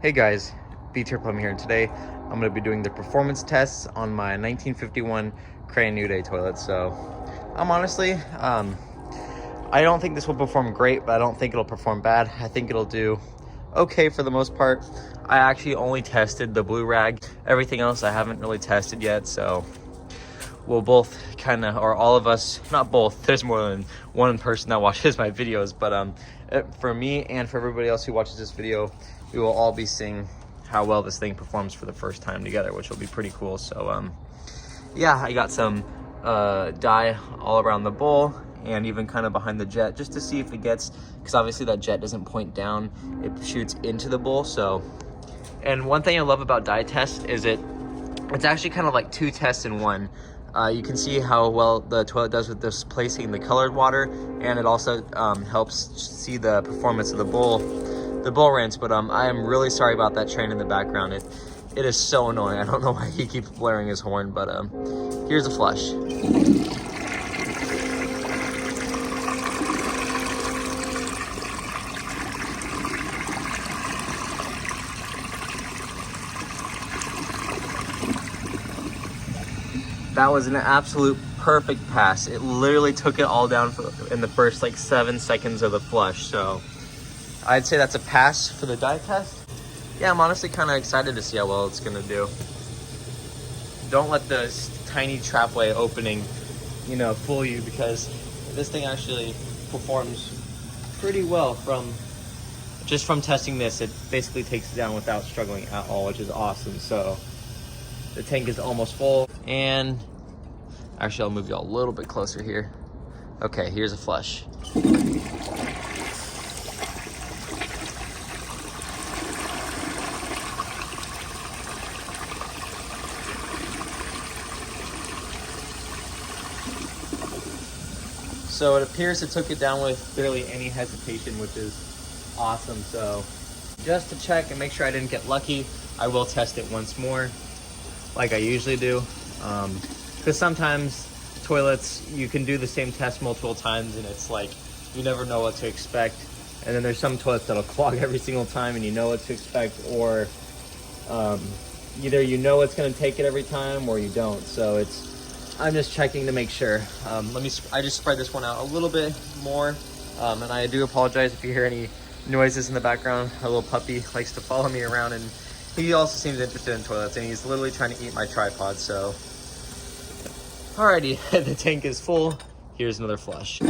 Hey guys, B-Tier Plum here, and today I'm going to be doing the performance tests on my 1951 Crayon Neuday toilet. So I'm honestly, I don't think this will perform great, but I don't think it'll perform bad. I think it'll do okay for the most part. I actually only tested the blue rag. Everything else I haven't really tested yet, so we'll both kind of, or all of us, not both, there's more than one person that watches my videos, but for me and for everybody else who watches this video, we will all be seeing how well this thing performs for the first time together, which will be pretty cool. So yeah, I got some dye all around the bowl and even kind of behind the jet, just to see if it gets, because obviously that jet doesn't point down, it shoots into the bowl. So, and one thing I love about dye tests is it's actually kind of like two tests in one. You can see how well the toilet does with displacing the colored water, and it also helps see the performance of the bowl rinse. But I am really sorry about that train in the background. It is so annoying. I don't know why he keeps blaring his horn, but here's a flush. That was an absolute perfect pass. It literally took it all down in the first like 7 seconds of the flush. So I'd say that's a pass for the dye test. Yeah, I'm honestly kind of excited to see how well it's gonna do. Don't let the tiny trapway opening, fool you, because this thing actually performs pretty well from testing this. It basically takes it down without struggling at all, which is awesome. So the tank is almost full, and actually I'll move you all a little bit closer here. Okay, here's a flush. So it appears it took it down with barely any hesitation, which is awesome. So just to check and make sure I didn't get lucky, I will test it once more, like I usually do. Because sometimes toilets, you can do the same test multiple times and it's like, you never know what to expect. And then there's some toilets that'll clog every single time and you know what to expect, or either you know it's gonna take it every time or you don't. So I'm just checking to make sure. I just spread this one out a little bit more. And I do apologize if you hear any noises in the background. A little puppy likes to follow me around, and he also seems interested in toilets, and he's literally trying to eat my tripod. So alrighty, the tank is full. Here's another flush.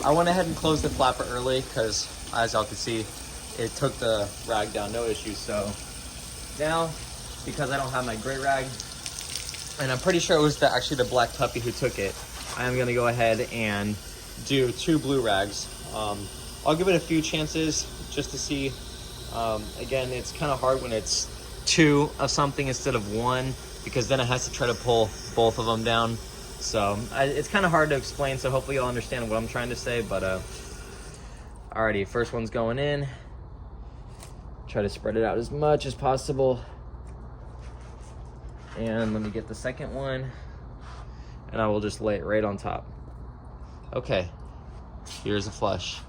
I went ahead and closed the flapper early because, as y'all can see, it took the rag down, no issues. So now, because I don't have my gray rag, and I'm pretty sure it was actually the black puppy who took it, I am gonna go ahead and do 2 blue rags. I'll give it a few chances just to see. Again, it's kind of hard when it's 2 of something instead of 1, because then it has to try to pull both of them down. So it's kind of hard to explain, so hopefully you'll understand what I'm trying to say. But alrighty, first one's going in. Try to spread it out as much as possible. And let me get the second one, and I will just lay it right on top. Okay, here's a flush.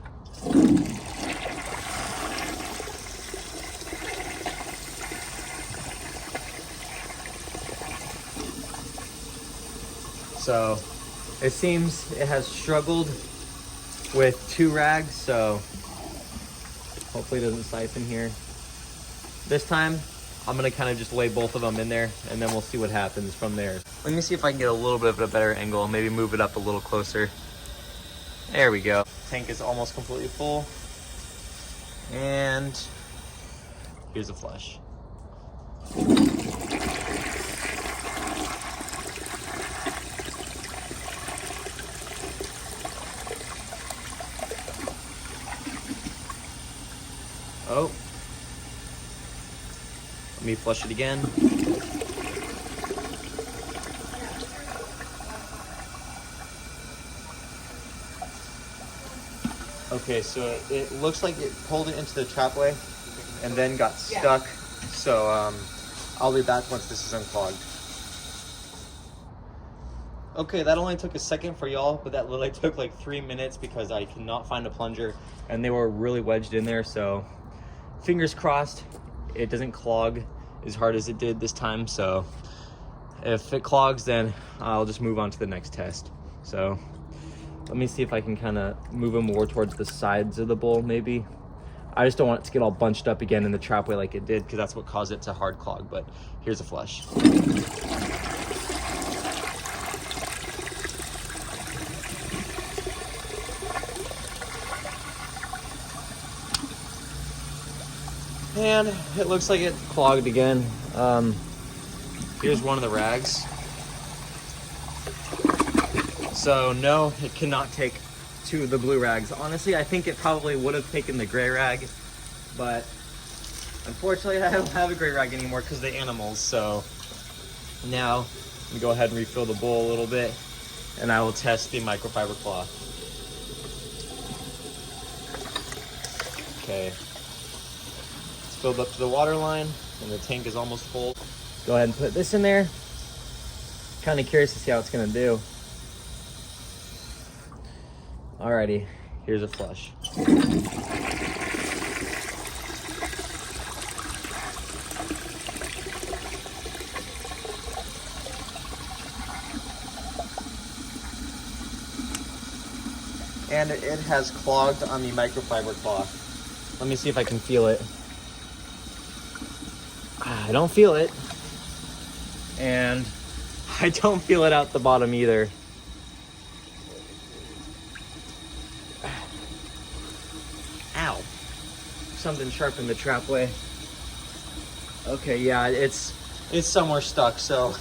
So it seems it has struggled with 2 rags, so hopefully it doesn't siphon here. This time, I'm gonna kind of just lay both of them in there, and then we'll see what happens from there. Let me see if I can get a little bit of a better angle, maybe move it up a little closer. There we go. Tank is almost completely full. And here's a flush. Oh. Let me flush it again. Okay, so it looks like it pulled it into the trapway and then got stuck. So I'll be back once this is unclogged. Okay, that only took a second for y'all, but that literally took like 3 minutes because I could not find a plunger and they were really wedged in there. So fingers crossed it doesn't clog as hard as it did this time. So if it clogs, then I'll just move on to the next test. So let me see if I can kind of move them more towards the sides of the bowl maybe. I just don't want it to get all bunched up again in the trapway like it did, because that's what caused it to hard clog. But here's a flush. And it looks like it clogged again. Here's one of the rags. So no, it cannot take two of the blue rags. Honestly, I think it probably would have taken the gray rag, but unfortunately I don't have a gray rag anymore because of the animals. So now let me go ahead and refill the bowl a little bit and I will test the microfiber cloth. Okay. Filled up to the water line and the tank is almost full. Go ahead and put this in there. Kind of curious to see how it's gonna do. Alrighty, here's a flush. And it has clogged on the microfiber cloth. Let me see if I can feel it. I don't feel it. And I don't feel it out the bottom either. Ow. Something sharp in the trapway. Okay, yeah, it's somewhere stuck, so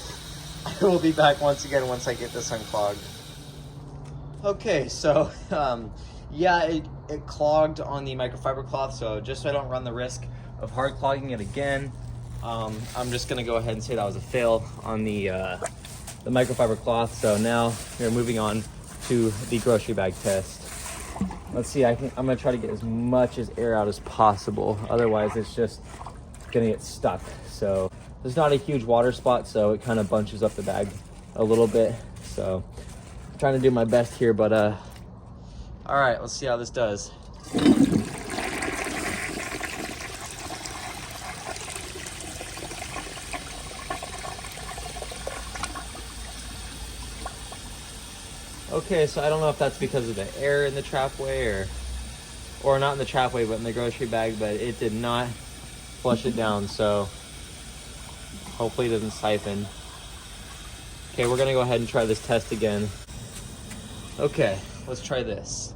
I will be back once again once I get this unclogged. Okay, so yeah, it clogged on the microfiber cloth, so just so I don't run the risk of hard clogging it again, I'm just gonna go ahead and say that was a fail on the microfiber cloth. So now we're moving on to the grocery bag test. Let's see, I'm gonna try to get as much as air out as possible. Otherwise it's just gonna get stuck. So there's not a huge water spot, so it kind of bunches up the bag a little bit. So I'm trying to do my best here, but all right, let's see how this does. Okay, so I don't know if that's because of the air in the trapway or not in the trapway, but in the grocery bag, but it did not flush it down, so hopefully it doesn't siphon. Okay, we're gonna go ahead and try this test again. Okay, let's try this.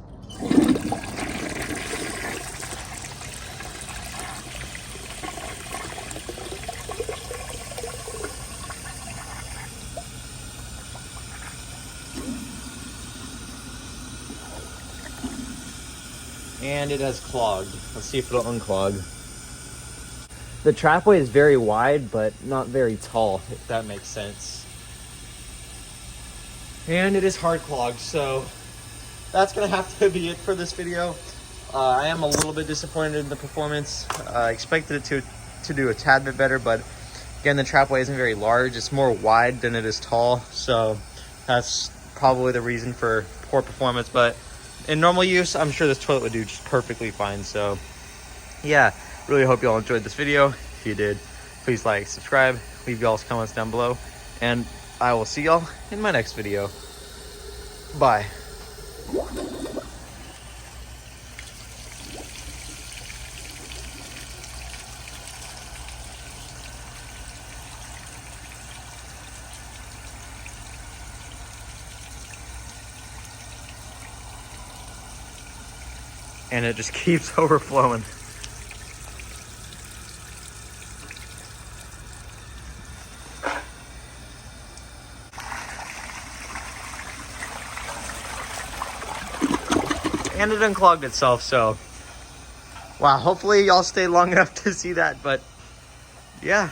And it has clogged. Let's see if it'll unclog. The trapway is very wide, but not very tall, if that makes sense. And it is hard clogged, so that's gonna have to be it for this video. I am a little bit disappointed in the performance. I expected it to do a tad bit better, but again, the trapway isn't very large. It's more wide than it is tall, so that's probably the reason for poor performance. But in normal use, I'm sure this toilet would do just perfectly fine. So yeah, really hope you all enjoyed this video. If you did, please like, subscribe, leave y'all's comments down below, and I will see y'all in my next video. Bye. And it just keeps overflowing. And it unclogged itself, so wow, hopefully y'all stayed long enough to see that. But yeah,